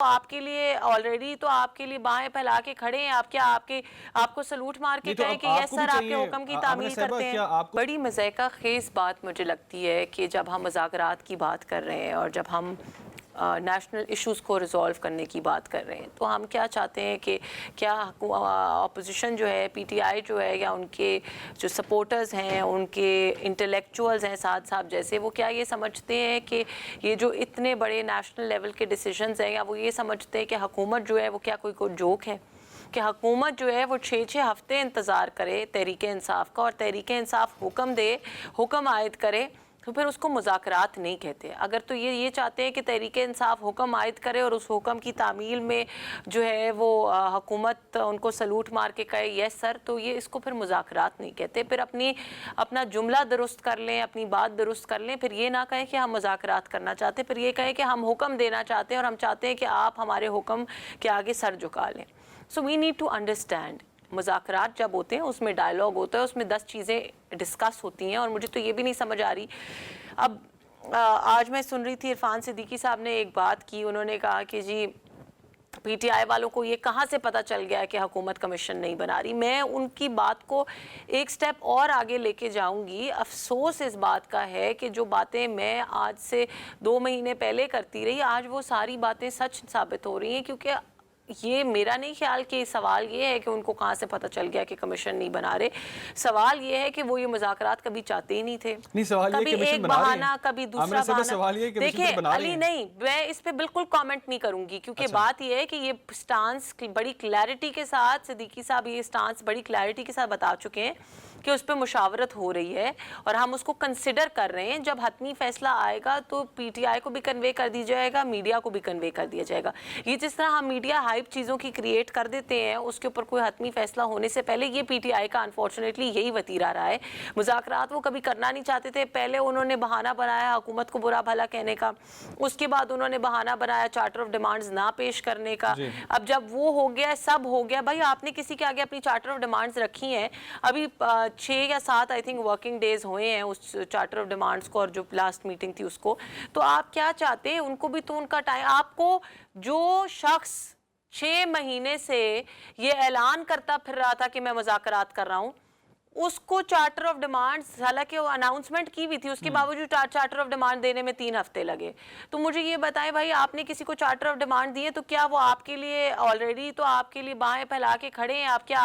आपके लिए ऑलरेडी तो आपके लिए बाहें फैला के खड़े हैं। आप क्या आपको सलूट मार के कहें कि यस सर आपके हुक्म की तामील करते हैं। बड़ी मज़ाक़ा ख़ेज़ बात मुझे लगती है कि जब हम मुज़ाकरात की बात कर रहे हैं और जब हम नेशनल इश्यूज़ को रिज़ॉल्व करने की बात कर रहे हैं तो हम क्या चाहते हैं कि क्या अपोजिशन जो है, पीटीआई जो है, या उनके जो सपोर्टर्स हैं, उनके इंटेलेक्चुअल्स हैं साथ साहब जैसे, वो क्या ये समझते हैं कि ये जो इतने बड़े नेशनल लेवल के डिसीजंस हैं, या वो ये समझते हैं कि हुकूमत जो है वो क्या कोई जोक है कि हुकूमत जो है वो 6-6 हफ्ते इंतज़ार करे तहरीक इंसाफ का और तहरीक इंसाफ हुक्म दे, हुक्म आयद करे तो फिर उसको मुज़ाकरात नहीं कहते। अगर तो ये चाहते हैं कि तहरीक इंसाफ हुक्म आयद करे और उस हुक्म की तामील में जो है वो हुकूमत उनको सलूट मार के कहे यस सर, तो ये इसको फिर मुज़ाकरात नहीं कहते। फिर अपना जुमला दुरुस्त कर लें, अपनी बात दुरुस्त कर लें, फिर ये ना कहें कि हम मुज़ाकरात करना चाहते, फिर ये कहें कि हम हुक्म देना चाहते हैं और हम चाहते हैं कि आप हमारे हुक्म के आगे सर झुका लें। So we need to understand, मुज़ाकरात जब होते हैं उसमें डायलॉग होता है, उसमें 10 चीज़ें डिस्कस होती हैं और मुझे तो ये भी नहीं समझ आ रही। अब आज मैं सुन रही थी इरफान सिद्दीकी साहब ने एक बात की, उन्होंने कहा कि जी पीटीआई वालों को ये कहाँ से पता चल गया है कि हुकूमत कमीशन नहीं बना रही। मैं उनकी बात को एक स्टेप और आगे लेके जाऊंगी। अफसोस इस बात का है कि जो बातें मैं आज से 2 महीने पहले करती रही, आज वो सारी बातें सच साबित हो रही हैं, क्योंकि ये मेरा नहीं ख्याल कि सवाल ये है कि उनको कहाँ से पता चल गया कि कमीशन नहीं बना रहे। सवाल ये है कि वो ये मुज़ाकरात कभी चाहते ही नहीं थे। नहीं, सवाल कभी एक बहाना, कभी दूसरा बहाना। देखिए अली, नहीं, मैं इस पे बिल्कुल कमेंट नहीं करूंगी, क्योंकि बात ये है कि ये स्टांस बड़ी क्लैरिटी के साथ सिद्दीकी साहब ये स्टांस बड़ी क्लैरिटी के साथ बता चुके हैं कि उस पर मुशावरत हो रही है और हम उसको कंसिडर कर रहे हैं। जब हतमी फैसला आएगा तो पीटीआई को भी कन्वे कर दिया जाएगा, मीडिया को भी कन्वे कर दिया जाएगा। ये जिस तरह हम मीडिया हाइप चीज़ों की क्रिएट कर देते हैं, उसके ऊपर कोई हतमी फैसला होने से पहले, ये पीटीआई का अनफॉर्चुनेटली यही वतीरा रहा है। मुज़ाकरात वो कभी करना नहीं चाहते थे। पहले उन्होंने बहाना बनाया हुकूमत को बुरा भला कहने का, उसके बाद उन्होंने बहाना बनाया चार्टर ऑफ डिमांड्स ना पेश करने का। अब जब वो हो गया, सब हो गया, भाई आपने किसी के आगे अपनी चार्टर ऑफ डिमांड्स रखी हैं, अभी 6 या 7 आई थिंक वर्किंग डेज हुए हैं उस चार्टर ऑफ डिमांड्स को और जो लास्ट मीटिंग थी उसको, तो आप क्या चाहते हैं? उनको भी तो उनका टाइम, आपको जो शख्स 6 महीने से ये ऐलान करता फिर रहा था कि मैं मुज़ाकरात कर रहा हूँ, उसको चार्टर ऑफ डिमांड्स, हालांकि वो अनाउंसमेंट की भी थी, उसके बावजूद चार्टर ऑफ डिमांड देने में 3 हफ्ते लगे। तो मुझे ये बताएं भाई, आपने किसी को चार्टर ऑफ डिमांड दिए तो क्या वो आपके लिए ऑलरेडी तो आपके लिए बाहें फैला के खड़े हैं? आप क्या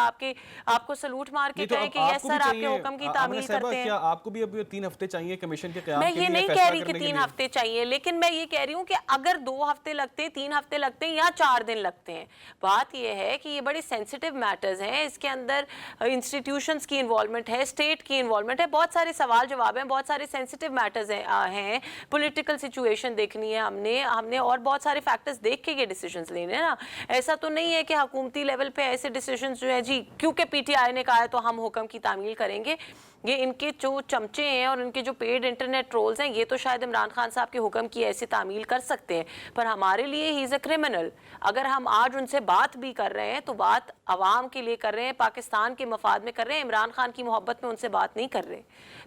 आपको सलूट मार के कहें कि यस सर आपके हुक्म की तामील करते हैं? क्या आपको भी अब 3 हफ्ते चाहिए कमीशन के क़याम मैं के ये लिए? नहीं कह रही कि 3 हफ्ते चाहिए, लेकिन मैं ये कह रही हूँ कि अगर 2 हफ्ते लगते हैं, 3 हफ्ते लगते हैं या 4 दिन लगते हैं, बात ये है कि ये बड़े सेंसिटिव मैटर्स हैं। इसके अंदर इंस्टीट्यूशंस की इन्वॉल्वमेंट है, स्टेट की इन्वॉल्वमेंट है, बहुत सारे सवाल जवाब हैं, बहुत सारे सेंसिटिव मैटर्स हैं, पॉलिटिकल सिचुएशन देखनी है हमने और बहुत सारे फैक्टर्स देख के ये डिसीजंस लेने हैं ना। ऐसा तो नहीं है कि हुकूमती लेवल पे ऐसे डिसीजंस जो है जी क्योंकि पीटीआई ने कहा है तो हम हुक्म की तामील करेंगे। ये इनके जो चमचे हैं और इनके जो पेड इंटरनेट ट्रोल्स हैं, ये तो शायद इमरान खान साहब के हुक्म की ऐसी तामील कर सकते हैं, पर हमारे लिए ही इज़ अ क्रिमिनल। अगर हम आज उनसे बात भी कर रहे हैं तो बात अवाम के लिए कर रहे हैं, पाकिस्तान के मफाद में कर रहे हैं, इमरान खान की मोहब्बत में उनसे बात नहीं कर रहे।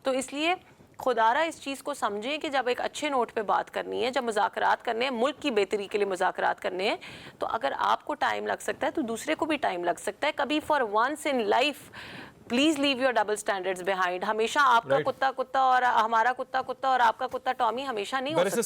तो इसलिए खुदारा इस चीज़ को समझें कि जब एक अच्छे नोट पे बात करनी है, जब मुज़ाकरात करने हैं, मुल्क की बेहतरी के लिए मुज़ाकरात करने हैं, तो अगर आपको टाइम लग सकता है तो दूसरे को भी टाइम लग सकता है। कभी for once in life please leave your double standards behind. हमेशा आपका कुत्ता कुत्ता और हमारा कुत्ता कुत्ता और आपका कुत्ता टॉमी हमेशा नहीं हो सकता।